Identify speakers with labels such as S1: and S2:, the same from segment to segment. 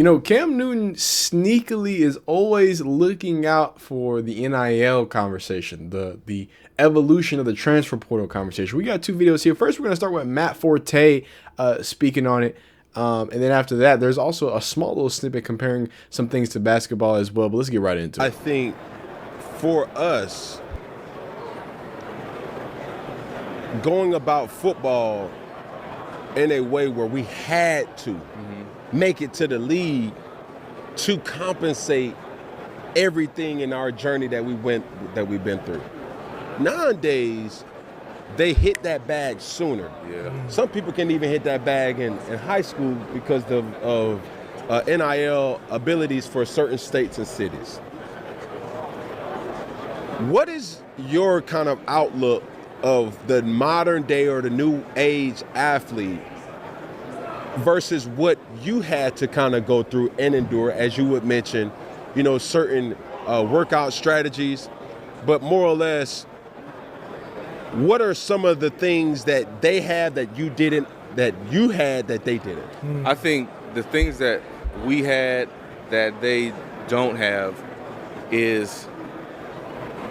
S1: You know, Cam Newton sneakily is always looking out for the NIL conversation, the evolution of the transfer portal conversation. We got two videos here. First, we're going to start with Matt Forte speaking on it. And then after that, there's also a small little snippet comparing some things to basketball as well. But let's get right into it.
S2: I think for us, going about football in a way where we had to make it to the league to compensate everything in our journey that we've been through. Nowadays, they hit that bag sooner.
S3: Yeah.
S2: Some people can even hit that bag in high school because of NIL abilities for certain states and cities. What is your kind of outlook of the modern day or the new age athlete versus what you had to kind of go through and endure, as you would mention, certain workout strategies, but more or less, what are some of the things that they have that you didn't, that you had that they didn't?
S3: I think the things that we had that they don't have is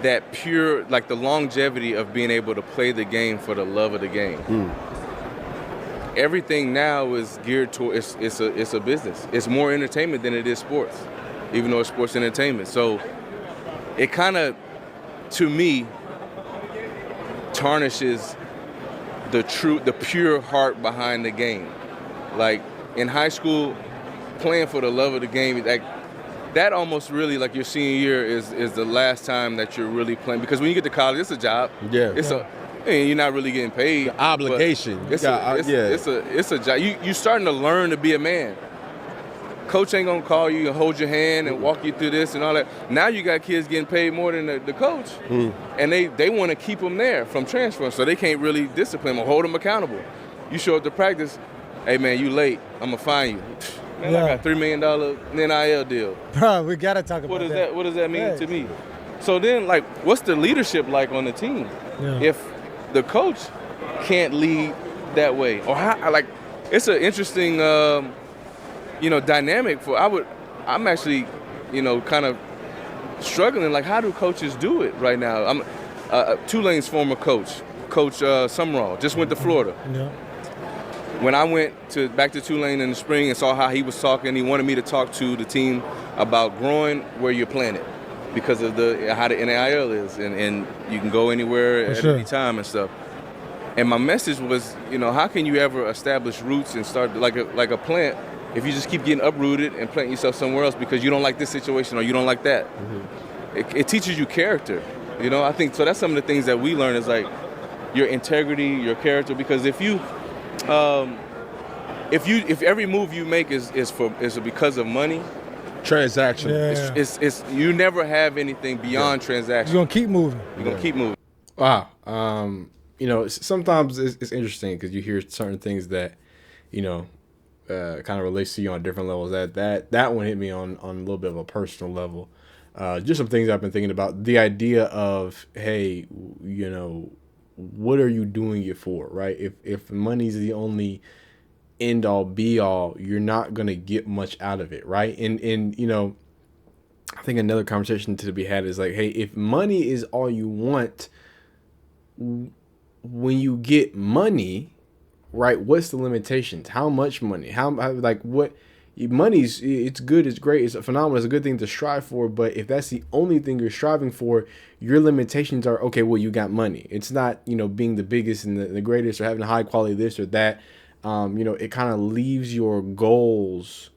S3: that pure, like the longevity of being able to play the game for the love of the game. Everything now is geared toward, it's a business. It's more entertainment than it is sports, even though it's sports entertainment. So it kind of, to me, tarnishes the pure heart behind the game. Like in high school, playing for the love of the game, like that almost really, like your senior year is the last time that you're really playing, because when you get to college, it's a job.
S2: Yeah.
S3: You're not really getting paid.
S2: The obligation.
S3: It's a job. You starting to learn to be a man. Coach ain't gonna call you and hold your hand and walk you through this and all that. Now you got kids getting paid more than the coach, and they want to keep them there from transferring, so they can't really discipline them or hold them accountable. You show up to practice, hey man, you late, I'm gonna fine you. Man, I got $3 million NIL deal.
S4: Bro, we gotta talk about that.
S3: What does that mean to me? So then, like, what's the leadership like on the team?
S4: Yeah.
S3: If the coach can't lead that way, or how, like, it's an interesting, dynamic I'm actually, kind of struggling. Like, how do coaches do it right now? I'm Tulane's former coach, Coach Summerall, just went to Florida.
S4: Yeah.
S3: When I went back to Tulane in the spring and saw how he was talking, he wanted me to talk to the team about growing where you're planted because of how the NIL is, and you can go anywhere at any time and stuff. And my message was, how can you ever establish roots and start like a plant if you just keep getting uprooted and planting yourself somewhere else because you don't like this situation or you don't like that? It teaches you character, I think so. That's some of the things that we learn is like your integrity, your character, because if every move you make is because of money,
S2: transaction.
S4: Yeah.
S3: It's you never have anything beyond transaction.
S4: You're gonna keep moving.
S3: You're gonna keep moving.
S1: Wow. Sometimes it's interesting because you hear certain things that, kind of relates to you on different levels. That one hit me on a little bit of a personal level. Just some things I've been thinking about. The idea of, hey, what are you doing it for, right? If money's the only end all be all, you're not gonna get much out of it, right? And I think another conversation to be had is like, hey, if money is all you want, when you get money, right, what's the limitations? How much money? How like what? Money's, it's good, it's great, it's phenomenal, it's a good thing to strive for, but if that's the only thing you're striving for, your limitations are, okay, well, you got money. It's not, being the biggest and the greatest or having a high quality this or that. It kind of leaves your goals,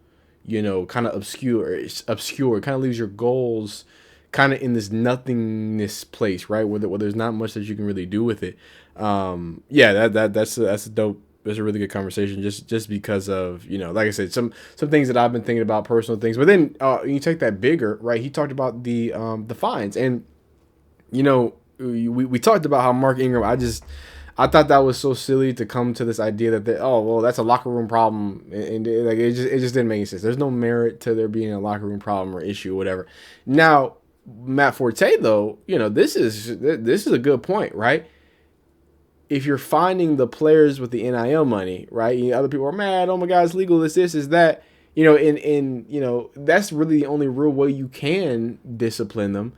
S1: kind of obscure. It kind of leaves your goals kind of in this nothingness place, right? Where there's not much that you can really do with it. That's a dope. It's a really good conversation just because of, like I said, some things that I've been thinking about, personal things. But then you take that bigger, right? He talked about the fines. And, we talked about how Mark Ingram, I thought that was so silly to come to this idea that, that's a locker room problem. And like it just didn't make any sense. There's no merit to there being a locker room problem or issue or whatever. Now, Matt Forte, though, this is a good point, right? If you're finding the players with the NIL money, right? Other people are mad, oh my God, it's legal, this, is that. you know, and you know, that's really the only real way you can discipline them.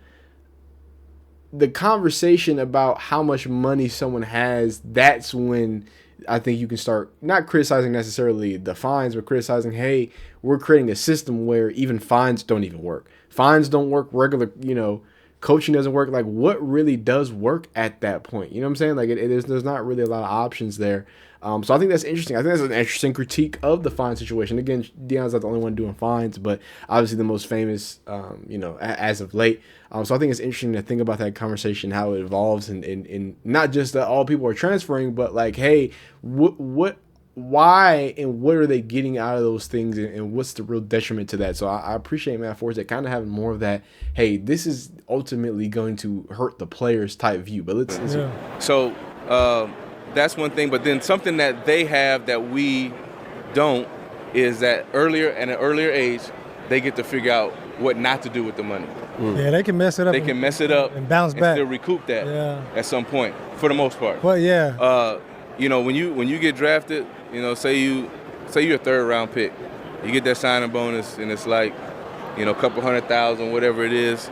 S1: The conversation about how much money someone has, that's when I think you can start not criticizing necessarily the fines, but criticizing, hey, we're creating a system where even fines don't even work. Fines don't work. Regular, you know, coaching doesn't work. Like, what really does work at that point? You know what I'm saying? Like, there's not really a lot of options there. So I think that's interesting. I think that's an interesting critique of the fine situation. Again, Deion's not the only one doing fines, but obviously the most famous, you know, as of late. So I think it's interesting to think about that conversation, how it evolves, and not just that all people are transferring, but like, hey, why and what are they getting out of those things, and what's the real detriment to that? So I appreciate Matt Forte kind of having more of that, hey, this is ultimately going to hurt the players type view. But let's
S3: So that's one thing, but then something that they have that we don't is that at an earlier age, they get to figure out what not to do with the money.
S4: Yeah, they can mess it up.
S3: They can mess it up
S4: and bounce back.
S3: Still recoup that at some point, for the most part.
S4: Well, yeah.
S3: You know, when you get drafted, you know, say you're a third round pick, you get that signing bonus, and it's like, you know, a couple $100,000, whatever it is,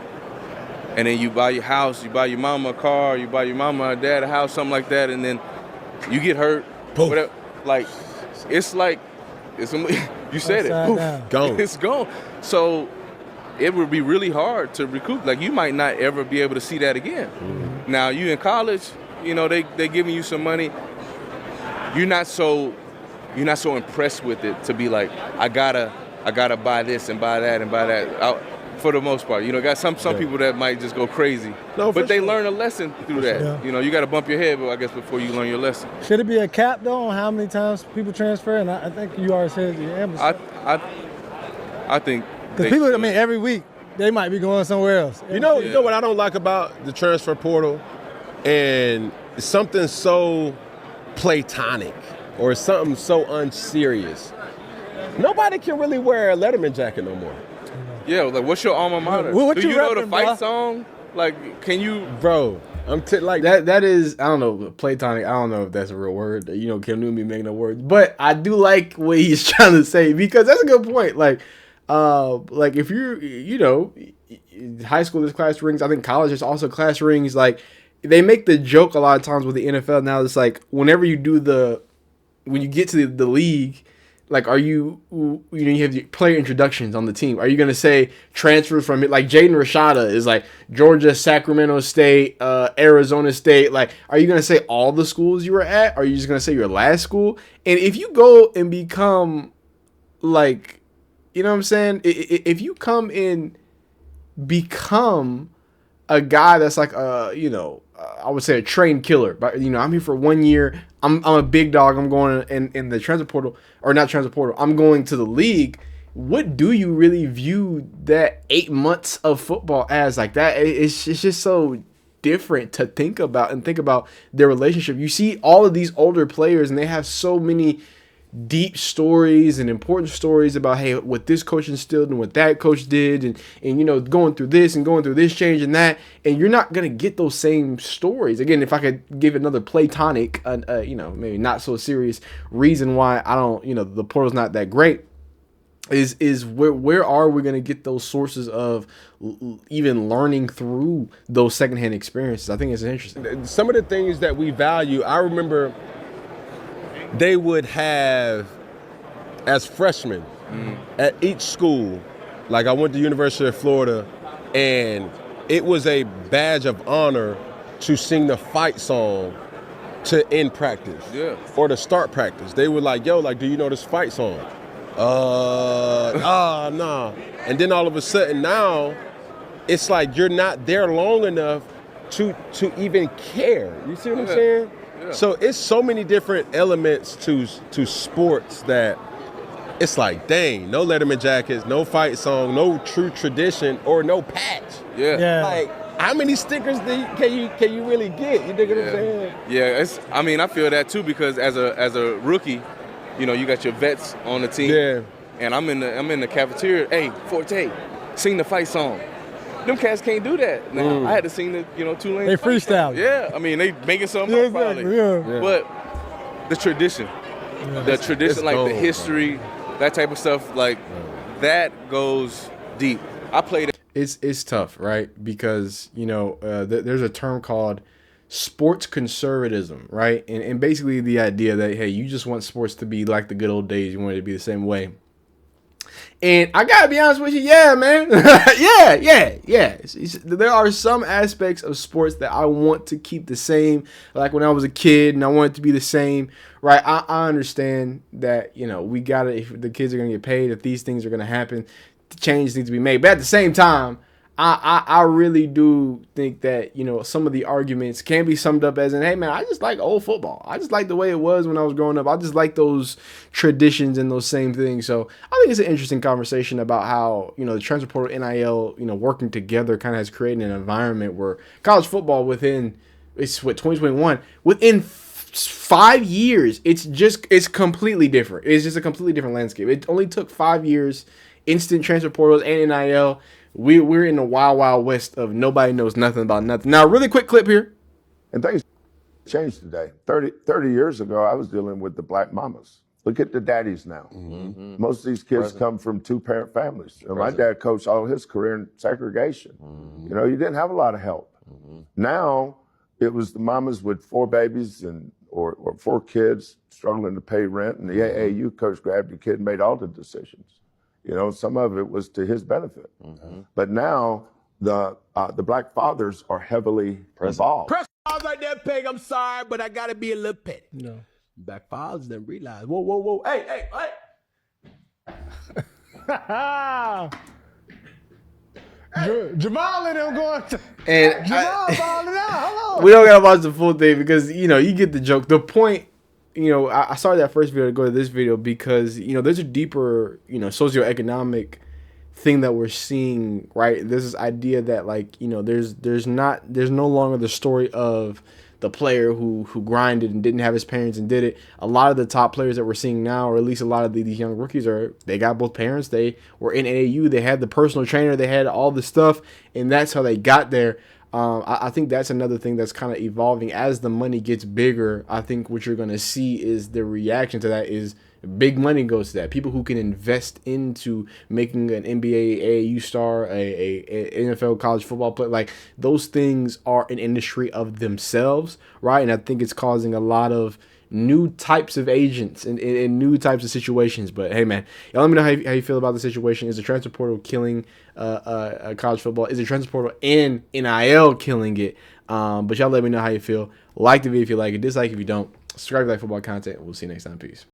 S3: and then you buy your house, you buy your mama a car, you buy your mama or dad a house, something like that, and then you get hurt, whatever. Like, it's like, you said it,
S2: gone.
S3: It's gone. So it would be really hard to recoup. Like, you might not ever be able to see that again. Mm-hmm. Now, you in college, you know, they giving you some money. You're not so impressed with it to be like, I gotta buy this and buy that and buy that. For the most part, you know, got some people that might just go crazy. No, but they learn a lesson through that. Yeah. You know, you got to bump your head, but I guess before you learn your lesson.
S4: Should it be a cap though on how many times people transfer? And I think you already said it.
S3: I think
S4: because people, I mean, every week they might be going somewhere else.
S2: You know what I don't like about the transfer portal, and something so platonic or something so unserious. Nobody can really wear a Letterman jacket no more.
S3: Yeah, like, what's your alma mater? Do you know the fight song? Like, can you,
S2: bro? Like
S1: that is, I don't know, platonic. I don't know if that's a real word. You know, Kim Newton be making up words, but I do like what he's trying to say, because that's a good point. Like if you're, you know, high school there's class rings. I think college there's also class rings. Like, they make the joke a lot of times with the NFL now. It's like, whenever you when you get to the league, like, are you know, you have your player introductions on the team. Are you going to say transfer from it? Like, Jaden Rashada is like Georgia, Sacramento State, Arizona State. Like, are you going to say all the schools you were at? Or are you just going to say your last school? And if you go and become, like, you know what I'm saying? If you come and become a guy that's like, you know, I would say a trained killer, but, you know, I'm here for 1 year. I'm a big dog. I'm going in the transfer portal, or not transfer portal. I'm going to the league. What do you really view that 8 months of football as? Like, that, it's just so different to think about their relationship. You see all of these older players, and they have so many deep stories and important stories about, hey, what this coach instilled and what that coach did, and you know, going through this and going through this change and that, and you're not gonna get those same stories. Again, if I could give another platonic, you know, maybe not so serious reason why I don't, you know, the portal's not that great, is where are we gonna get those sources of even learning through those secondhand experiences? I think it's interesting.
S2: Some of the things that we value, I remember they would have, as freshmen, at each school, like I went to University of Florida, and it was a badge of honor to sing the fight song to end practice, or to start practice. They were like, yo, like, do you know this fight song? Nah. And then all of a sudden now, it's like you're not there long enough to even care. You see what I'm saying? Yeah. So it's so many different elements to sports that it's like, dang, no Letterman jackets, no fight song, no true tradition, or no patch.
S3: Yeah.
S2: Like, how many stickers can you really get? You dig what I'm saying?
S3: Yeah, I feel that too, because as a rookie, you know, you got your vets on the team.
S2: Yeah.
S3: And I'm in the cafeteria. Hey, Forte, sing the fight song. Them cats can't do that now. I had to sing the, you know, Tulane.
S4: They freestyle.
S3: Yeah, I mean, they making something up probably.
S4: Yeah.
S3: But the tradition, like the history, that type of stuff, like that goes deep. I played it.
S1: It's tough, right? Because there's a term called sports conservatism, right? And basically the idea that, hey, you just want sports to be like the good old days. You want it to be the same way. And I gotta be honest with you, yeah, man, yeah. There are some aspects of sports that I want to keep the same, like when I was a kid, and I want it to be the same, right? I understand that we gotta, if the kids are gonna get paid, if these things are gonna happen, change needs to be made. But at the same time, I really do think that some of the arguments can be summed up as in, hey man, I just like old football. I just like the way it was when I was growing up. I just like those traditions and those same things. So I think it's an interesting conversation about how the transfer portal, NIL, working together kind of has created an environment where college football within 2021 within 5 years it's completely different. It's just a completely different landscape. It only took 5 years, instant transfer portals and NIL. We're in the wild, wild west of nobody knows nothing about nothing. Now, really quick clip here.
S5: And things changed today. 30 years ago, I was dealing with the black mamas. Look at the daddies now. Mm-hmm. Most of these kids come from two-parent families. My dad coached all his career in segregation. Mm-hmm. You didn't have a lot of help. Mm-hmm. Now, it was the mamas with 4 babies or 4 kids struggling to pay rent, and the AAU coach grabbed the kid and made all the decisions. Some of it was to his benefit. Mm-hmm. But now the black fathers are heavily involved.
S2: Press pause right there, Peg. I'm sorry, but I got to be a little petty. No. Black fathers didn't realize. Whoa. Hey.
S4: Jamal and them going to.
S1: And
S4: Jamal balling out. Hold on.
S1: We don't got to watch the full thing because, you get the joke. The point. I started that first video to go to this video because, there's a deeper, socioeconomic thing that we're seeing, right? There's this idea that, like, there's no longer the story of the player who grinded and didn't have his parents and did it. A lot of the top players that we're seeing now, or at least a lot of these young rookies, they got both parents. They were in AAU. They had the personal trainer. They had all the stuff, and that's how they got there. I think that's another thing that's kind of evolving as the money gets bigger. I think what you're going to see is the reaction to that is big money goes to that. People who can invest into making an NBA, AAU star, a NFL college football player, like those things are an industry of themselves, right? And I think it's causing a lot of new types of agents and new types of situations. But hey, man, y'all let me know how you feel about the situation. Is the transfer portal killing college football? Is the transfer portal and NIL killing it? But y'all let me know how you feel. Like the video if you like it, dislike if you don't. Subscribe to like football content. We'll see you next time. Peace.